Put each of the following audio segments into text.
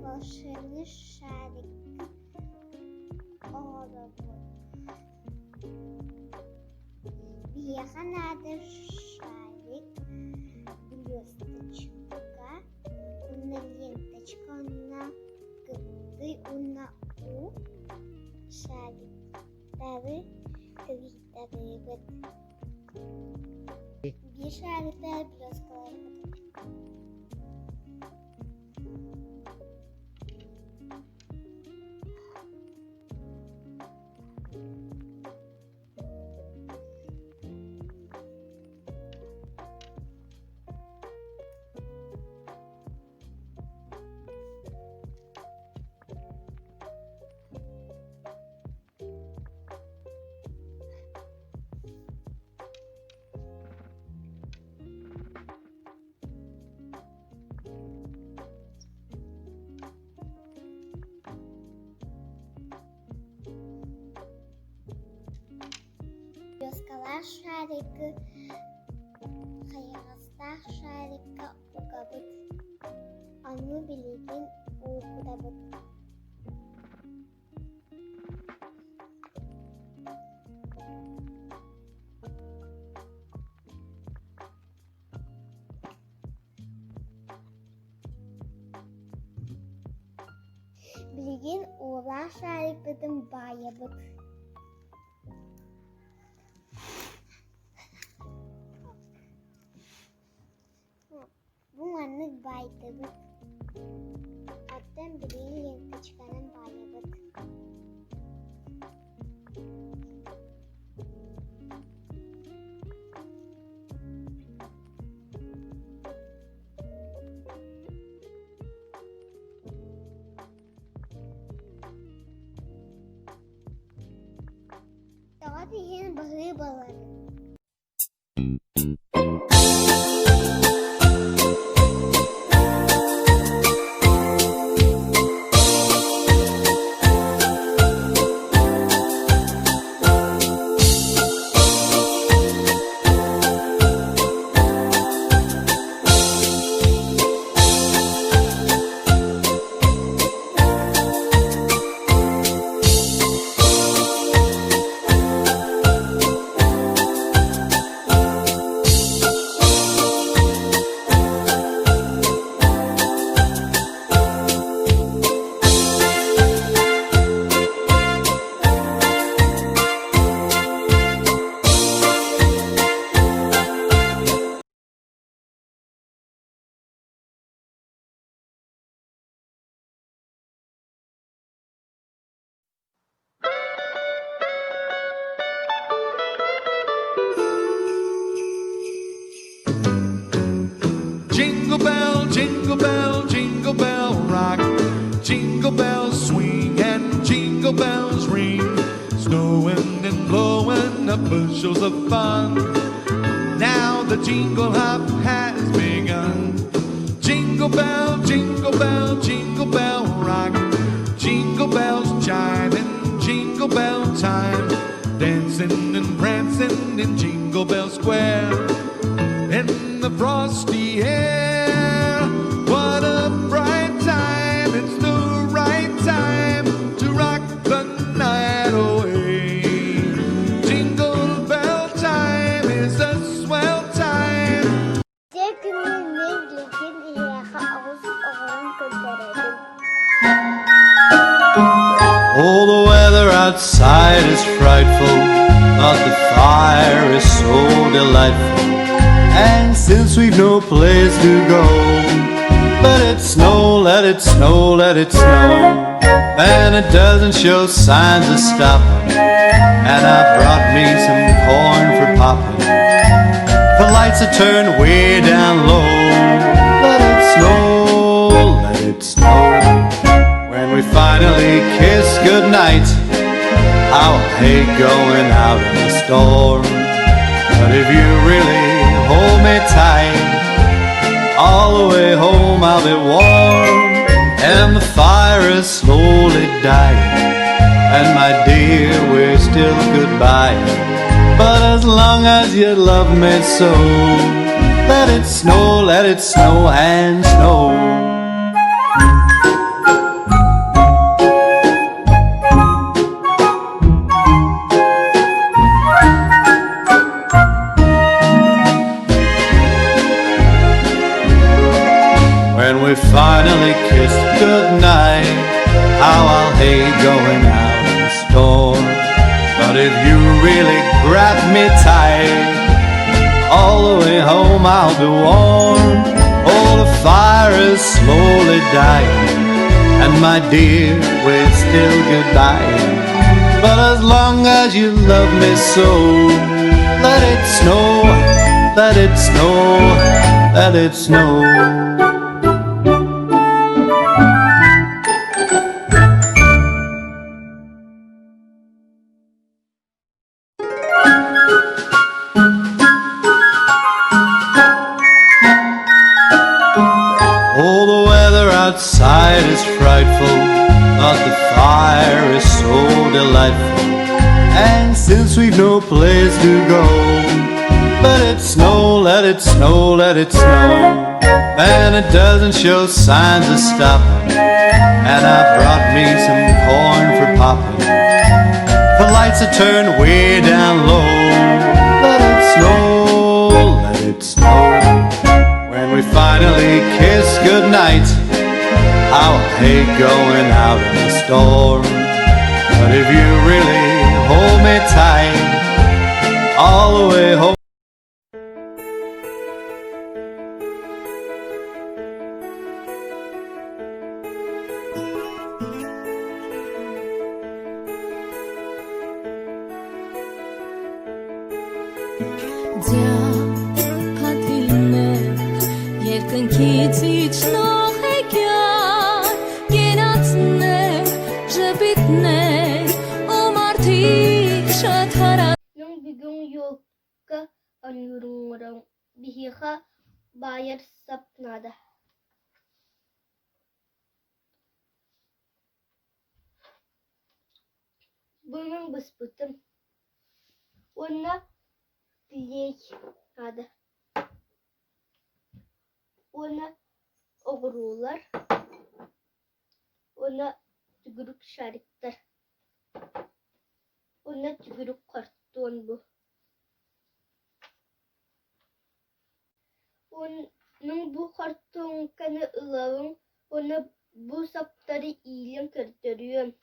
волшебный шарик. Вверх надо шарик, блесточка, на ленточка, на ты на у шарик. Тары, вот. Bir şarikler blöskalar. Blöskalar şarikı, kayağızlar şarikı ukabıt. Anı bilgin ukudabıt. Bilgin uğlar şarikıdın bayabıt. Bu anlık baytabıt. Attan birinin lentочканың bayabıt. Daha diyen bağı baları. Jingle bell, jingle bell rock. Jingle bells swing and jingle bells ring. Snowing and blowing up bushels of fun. Now the jingle hop has begun. Jingle bell, jingle bell, jingle bell rock. Jingle bells chiming, jingle bell time. Dancing and prancing in Jingle Bell Square. In the frosty air, what a bright time. It's the right time to rock the night away. Jingle bell time is a swell time. Oh, the weather outside is frightful, but the fire is so delightful. And since we've no place to go, let it snow, let it snow, let it snow. And it doesn't show signs of stopping. And I brought me some corn for popping. The lights are turned way down low. Let it snow, let it snow. When we finally kiss goodnight, I'll hate going out in the storm. But if you really hold me tight, all the way home I'll be warm. And the fire is slowly dying, and my dear, we're still goodbye. But as long as you love me so, let it snow and snow. we finally kissed goodnight, how I'll hate going out in the storm. But if you really grab me tight, all the way home I'll be warm. Oh, the fire is slowly dying, and my dear, we're still goodbye. But as long as you love me so, let it snow, let it snow, let it snow. Oh, the weather outside is frightful, but the fire is so delightful. And since we've no place to go, let it snow, let it snow, let it snow. And it doesn't show signs of stopping, and I brought me some corn for popping. The lights are turned way down low. Let it snow, let it snow. When we finally kiss goodnight, I'll hate going out in the storm. But if you really hold me tight, all the way home. Երկնքից իջնող հեքիաթ, կենացներ, ժպիտներ, ու մարդիկ շատ հարած. Nung bigong yoga ang yurungurang bihiha bayar sapnada. Bunun bıspıtım. Ona dilek nada. Ona oğrular. Ona tügürük şarikler. Ona tügürük karton bu. Onun bu karton kanı ılavın. Ona bu saptarı iyilen kırdırıyor.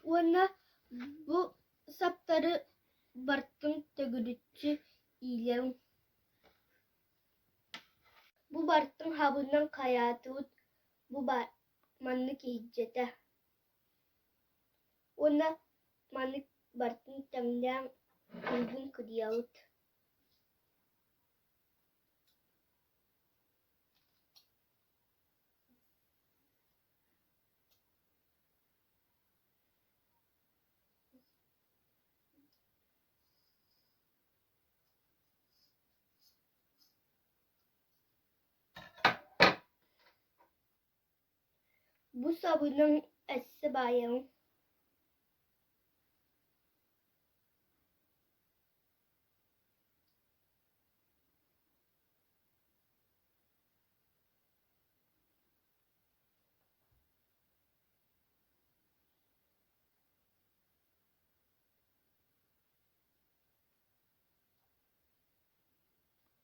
Ona bu saptarı bartın tegürüçü iyilen. Bu bartın habından kayatut bu manlık hicjete. Ona manlık bartın temden uygun kıriyavut. Bu sabunun esi bayan.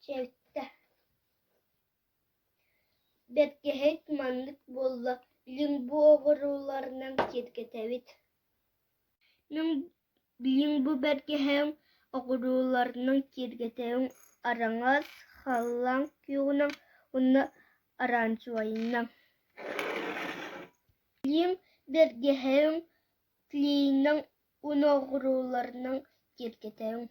Çevte. Betke het manlık bolla Bilin bu oğrularından kirgetebit. Min bilin bu bergehem oğrularından kirgetebin arangaz hallan kiyunan onu arançuayından. Bilin bergehem klinan onu oğrularından kirgetebin.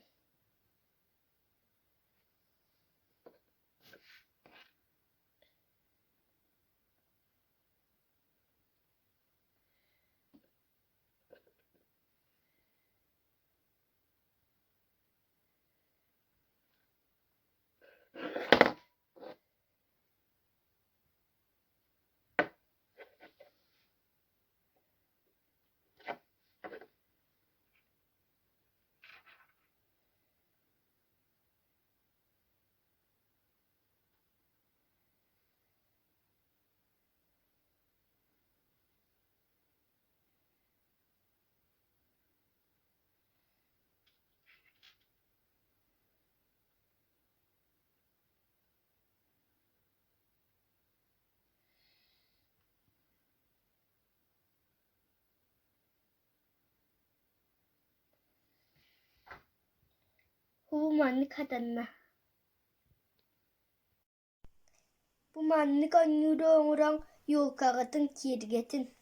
Bu manlık hatanna. Bu manlık annyuda oňuran yol kagatın kirgetin.